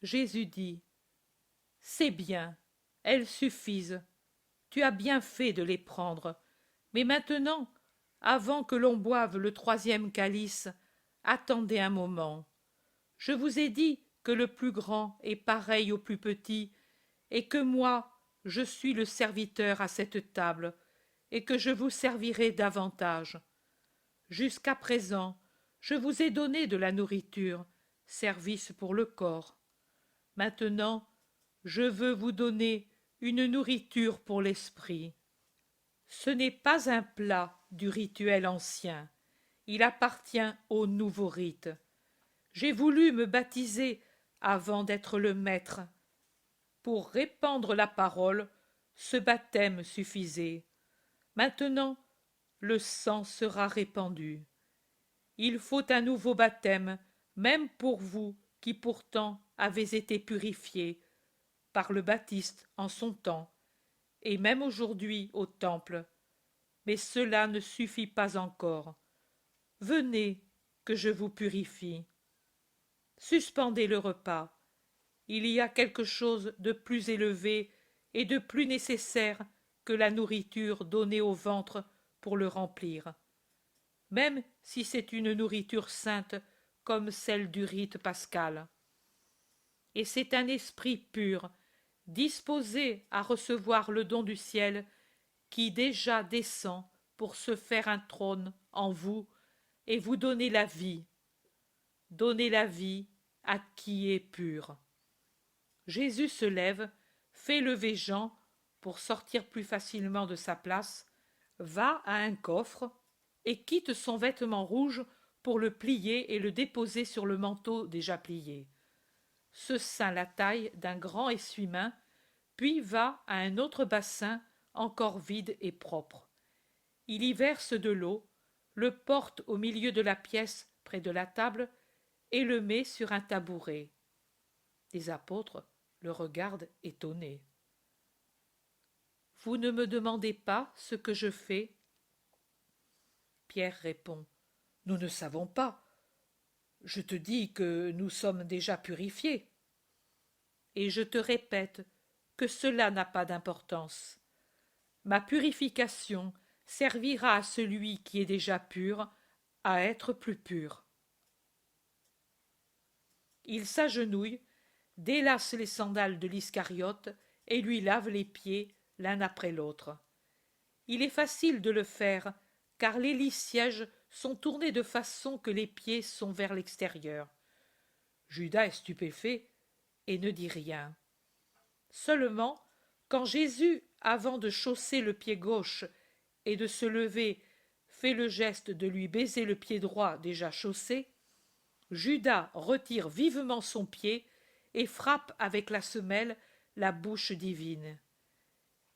Jésus dit: C'est bien, elles suffisent. Tu as bien fait de les prendre. Mais maintenant, avant que l'on boive le troisième calice, attendez un moment. Je vous ai dit que le plus grand est pareil au plus petit, et que moi, je suis le serviteur à cette table, et que je vous servirai davantage. Jusqu'à présent, je vous ai donné de la nourriture, service pour le corps. Maintenant, je veux vous donner une nourriture pour l'esprit. Ce n'est pas un plat du rituel ancien, il appartient au nouveau rite. J'ai voulu me baptiser avant d'être le maître. Pour répandre la parole, ce baptême suffisait. Maintenant, le sang sera répandu. Il faut un nouveau baptême, même pour vous qui pourtant avez été purifiés par le Baptiste en son temps, et même aujourd'hui au temple. Mais cela ne suffit pas encore. Venez, que je vous purifie. Suspendez le repas. Il y a quelque chose de plus élevé et de plus nécessaire que la nourriture donnée au ventre pour le remplir, même si c'est une nourriture sainte comme celle du rite pascal. Et c'est un esprit pur, disposé à recevoir le don du ciel, qui déjà descend pour se faire un trône en vous et vous donner la vie. Donnez la vie à qui est pur. Jésus se lève, fait lever Jean pour sortir plus facilement de sa place, va à un coffre et quitte son vêtement rouge pour le plier et le déposer sur le manteau déjà plié. Se ceint la taille d'un grand essuie-main, puis va à un autre bassin encore vide et propre. Il y verse de l'eau, le porte au milieu de la pièce près de la table et le met sur un tabouret. Les apôtres le regardent étonnés. Vous ne me demandez pas ce que je fais? Pierre répond: Nous ne savons pas. Je te dis que nous sommes déjà purifiés. Et je te répète que cela n'a pas d'importance. Ma purification servira à celui qui est déjà pur à être plus pur. Il s'agenouille, délace les sandales de l'Iscariote et lui lave les pieds l'un après l'autre. Il est facile de le faire, car les lits sièges sont tournés de façon que les pieds sont vers l'extérieur. Judas est stupéfait et ne dit rien. Seulement, quand Jésus, avant de chausser le pied gauche et de se lever, fait le geste de lui baiser le pied droit déjà chaussé, Judas retire vivement son pied et frappe avec la semelle la bouche divine.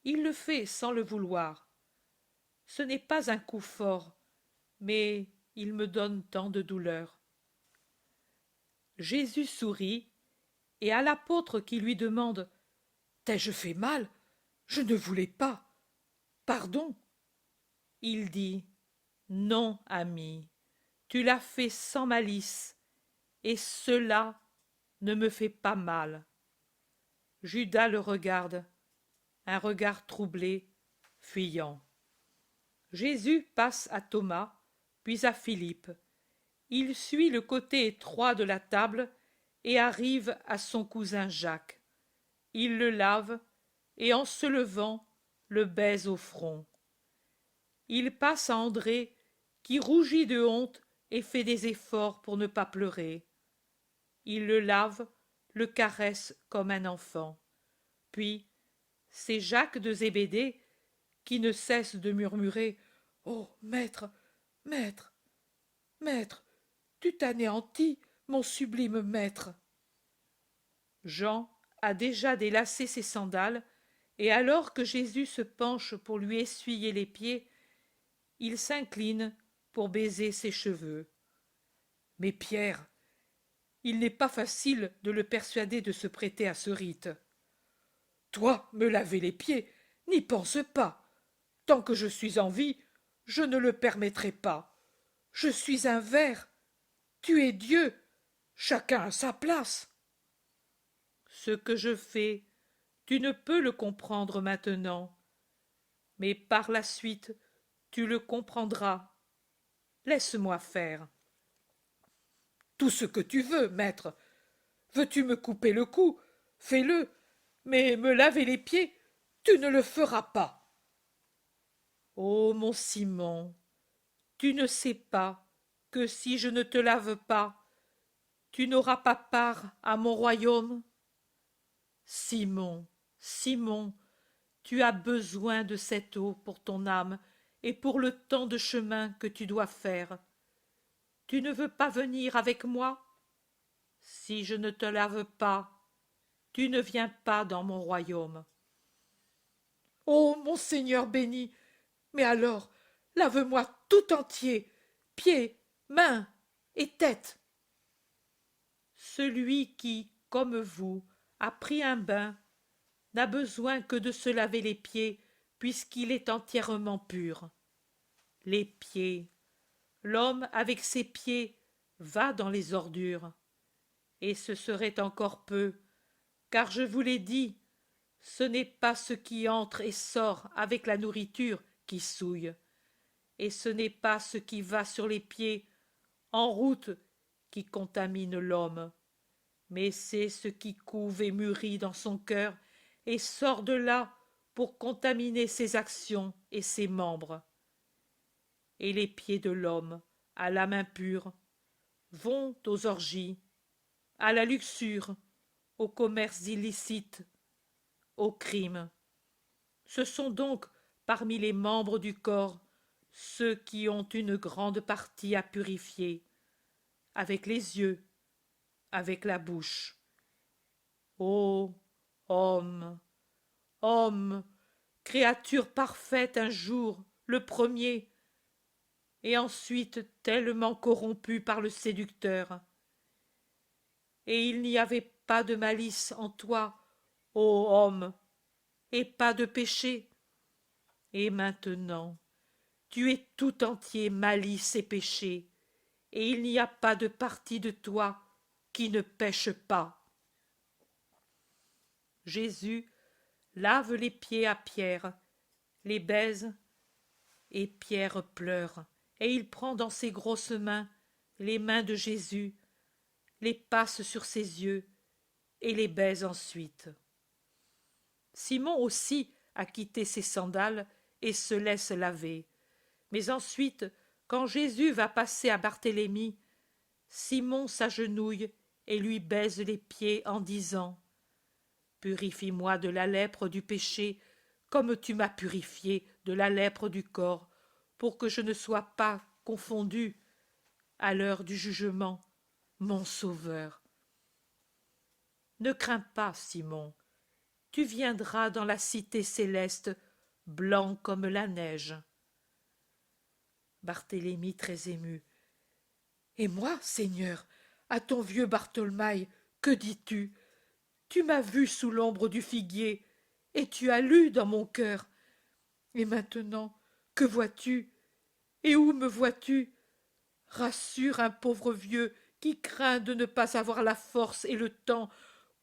Il le fait sans le vouloir. Ce n'est pas un coup fort, mais il me donne tant de douleur. Jésus sourit, et à l'apôtre qui lui demande: T'ai-je fait mal? Je ne voulais pas. Pardon. Il dit: Non, ami, tu l'as fait sans malice, et cela ne me fait pas mal. Judas le regarde, un regard troublé, fuyant. Jésus passe à Thomas, puis à Philippe. Il suit le côté étroit de la table et arrive à son cousin Jacques. Il le lave et, en se levant, le baise au front. Il passe à André, qui rougit de honte et fait des efforts pour ne pas pleurer. Il le lave, le caresse comme un enfant. Puis, c'est Jacques de Zébédée qui ne cesse de murmurer: Oh, maître, maître, maître, tu t'anéantis, mon sublime maître. Jean a déjà délacé ses sandales, et alors que Jésus se penche pour lui essuyer les pieds, il s'incline pour baiser ses cheveux. Mais Pierre, il n'est pas facile de le persuader de se prêter à ce rite. Toi, me laver les pieds, n'y pense pas. Tant que je suis en vie, je ne le permettrai pas. Je suis un ver. Tu es Dieu. Chacun a sa place. Ce que je fais, tu ne peux le comprendre maintenant, mais par la suite tu le comprendras. Laisse-moi faire. Tout ce que tu veux, maître. Veux-tu me couper le cou? Fais-le, mais me laver les pieds, tu ne le feras pas. Ô mon Simon, tu ne sais pas que si je ne te lave pas, tu n'auras pas part à mon royaume? Simon, Simon, tu as besoin de cette eau pour ton âme et pour le temps de chemin que tu dois faire. Tu ne veux pas venir avec moi? Si je ne te lave pas, tu ne viens pas dans mon royaume. Ô mon Seigneur béni, mais alors, lave-moi tout entier, pieds, mains et tête. Celui qui, comme vous, a pris un bain, n'a besoin que de se laver les pieds, puisqu'il est entièrement pur. Les pieds. L'homme avec ses pieds va dans les ordures. Et ce serait encore peu, car je vous l'ai dit, ce n'est pas ce qui entre et sort avec la nourriture qui souille, et ce n'est pas ce qui va sur les pieds en route qui contamine l'homme, mais c'est ce qui couve et mûrit dans son cœur et sort de là pour contaminer ses actions et ses membres. Et les pieds de l'homme, à l'âme impure, vont aux orgies, à la luxure, au commerce illicite, au crime. Ce sont donc, parmi les membres du corps, ceux qui ont une grande partie à purifier, avec les yeux, avec la bouche. Ô homme, homme, créature parfaite un jour, le premier, et ensuite tellement corrompu par le séducteur. Et il n'y avait pas de malice en toi, ô homme, et pas de péché. Et maintenant, tu es tout entier malice et péché, et il n'y a pas de partie de toi qui ne pêche pas. Jésus lave les pieds à Pierre, les baise, et Pierre pleure, et il prend dans ses grosses mains les mains de Jésus, les passe sur ses yeux, et les baise ensuite. Simon aussi a quitté ses sandales et se laisse laver. Mais ensuite, quand Jésus va passer à Barthélemy, Simon s'agenouille et lui baise les pieds en disant « Purifie-moi de la lèpre du péché, comme tu m'as purifié de la lèpre du corps, pour que je ne sois pas confondu à l'heure du jugement, mon Sauveur. » Ne crains pas, Simon, tu viendras dans la cité céleste, blanc comme la neige. Barthélemy très ému. Et moi, Seigneur, à ton vieux Bartholomaï, que dis-tu? Tu m'as vu sous l'ombre du figuier, et tu as lu dans mon cœur. Et maintenant, que vois-tu? Et où me vois-tu? Rassure un pauvre vieux qui craint de ne pas avoir la force et le temps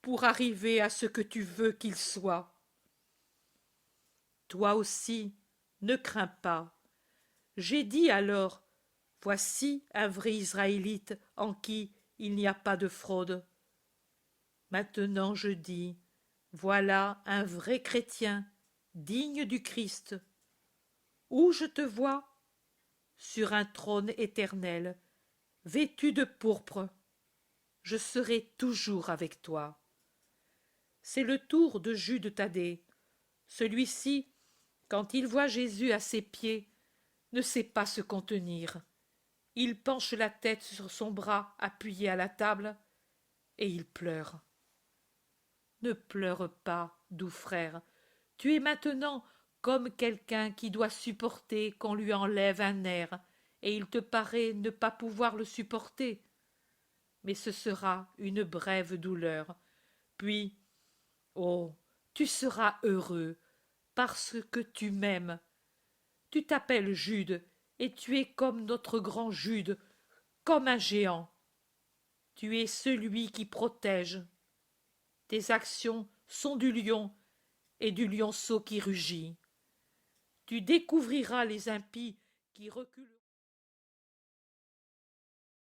pour arriver à ce que tu veux qu'il soit. Toi aussi, ne crains pas. J'ai dit alors, voici un vrai Israélite en qui il n'y a pas de fraude. Maintenant je dis, voilà un vrai chrétien, digne du Christ. Où je te vois? Sur un trône éternel, vêtu de pourpre. Je serai toujours avec toi. C'est le tour de Jude Thaddée. Celui-ci, quand il voit Jésus à ses pieds, ne sait pas se contenir. Il penche la tête sur son bras appuyé à la table, et il pleure. Ne pleure pas, doux frère. Tu es maintenant comme quelqu'un qui doit supporter qu'on lui enlève un nerf, et il te paraît ne pas pouvoir le supporter. Mais ce sera une brève douleur. Puis, oh, tu seras heureux, parce que tu m'aimes. Tu t'appelles Jude, et tu es comme notre grand Jude, comme un géant. Tu es celui qui protège. tes actions sont du lion et du lionceau qui rugit. Tu découvriras les impies qui reculent.